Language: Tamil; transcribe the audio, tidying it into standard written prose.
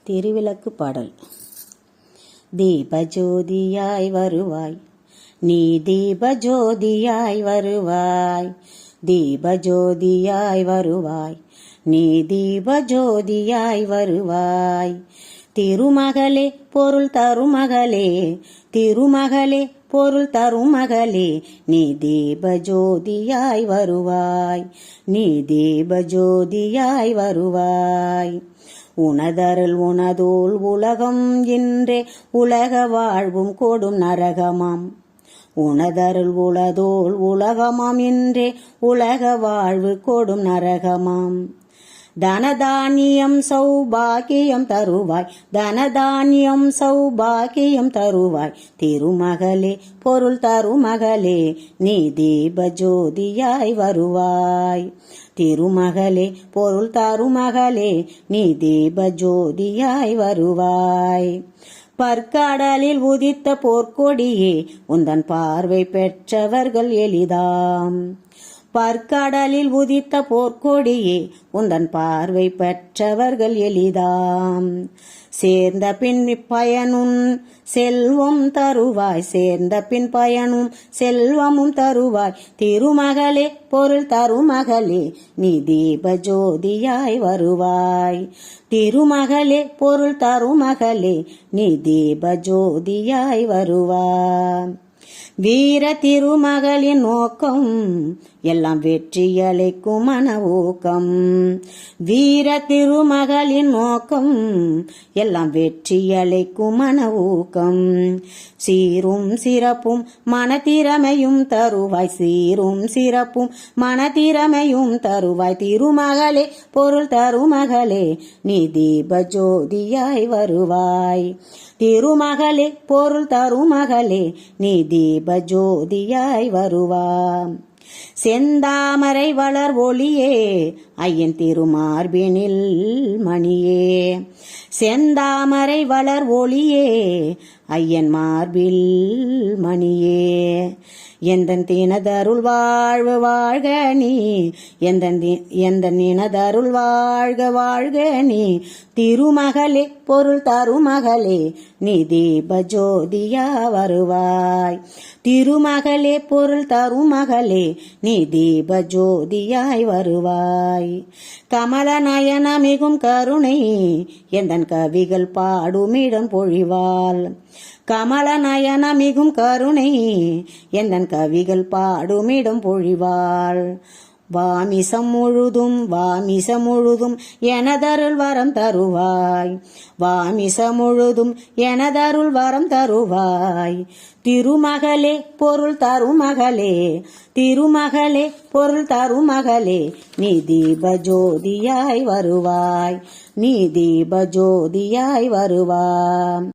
திருவிளக்கு பாடல். தீபஜோதியாய் வருவாய், நீ தீபஜோதியாய் வருவாய். தீபஜோதியாய் வருவாய், நீ தீபஜோதியாய் வருவாய். திருமகளே பொருள் தருமகளே, திருமகளே பொருள் தருமகளே, நீ தீபஜோதியாய் வருவாய். நீ தீபஜோதியாய் வருவாய். உனதருள் உனதோல் உலகம் இன்றே உலக வாழ்வும் கொடும் நரகமாம். உனதருள் உளதோல் உலகமாம் இன்றே உலக வாழ்வு கொடும் நரகமாம். தனதானியம் சௌபாகியம் தருவாய், தனதானியம் சௌபாகியம் தருவாய். திருமகளே பொருள் தருமகளே, நீ தீபஜோதியாய் வருவாய். திருமகளே பொருள் தருமகளே, நீ தீபஜோதியாய் வருவாய். பற்கடலில் உதித்த போர்க்கொடியே, உந்தன் பார்வை பெற்றவர்கள் எளிதாம். பற்கடலில் உதித்த போர்க்கொடியே, உந்தன் பார்வை பெற்றவர்கள் எளிதாம். சேர்ந்த பின் பயனும் செல்வம் தருவாய், சேர்ந்த பின் பயனும் செல்வமும் தருவாய். திருமகளே பொருள் தருமகளே, நீ தீபஜோதியாய் வருவாய். திருமகளே பொருள் தருமகளே, நீ தீபஜோதியாய் வருவாய். வீர திருமகளின் நோக்கம் எல்லாம் வெற்றியளிக்கும் மன ஊக்கம். வீர திருமகளின் நோக்கம் எல்லாம் வெற்றியளிக்கும் மன ஊக்கம். சீரும் சிறப்பும் மனத்திறமையும் தருவாய், சீரும் சிறப்பும் மனத்திறமையும் தருவாய். திருமகளே பொருள் தருமகளே, நீ தீபஜோதியாய் வருவாய். திருமகளே பொருள் தருமகளே, நீ தீபஜோதியாய் வருவாய். செந்தாமரை வளர் ஒளியே, ஐயன் திருமார்பினில் மணியே. செந்தாமரை வளர் ஒளியே, ஐயன் மார்பில் மணியே. எந்தன் தினதருள் வாழ்வு வாழ்க நீ, எந்தன் இனதருள் வாழ்க வாழ்க நீ. திருமகளே பொருள் தருமகளே, நீ தீபஜோதியா வருவாய். திருமகளே பொருள் தருமகளே, நீ தீபஜோதியாய் வருவாய். கமல நயன மிகும் கருணை, எந்தன் கவிகள் பாடுமிடம் பொழிவாள். கமல நயன மிகும் கருணை, எந்தன் கவிகள் பாடுமிடம் பொழிவாள். வாமிசம் முழுதும் வாமிசம் முழுதும் எனதருள் வரம் தருவாய். வாமிசம் முழுதும் எனதருள் வரம் தருவாய். திருமகளே பொருள் தருமகளே, திருமகளே பொருள் தருமகளே, நீ தீபஜோதியாய் வருவாய். நீ தீபஜோதியாய் வருவாய்.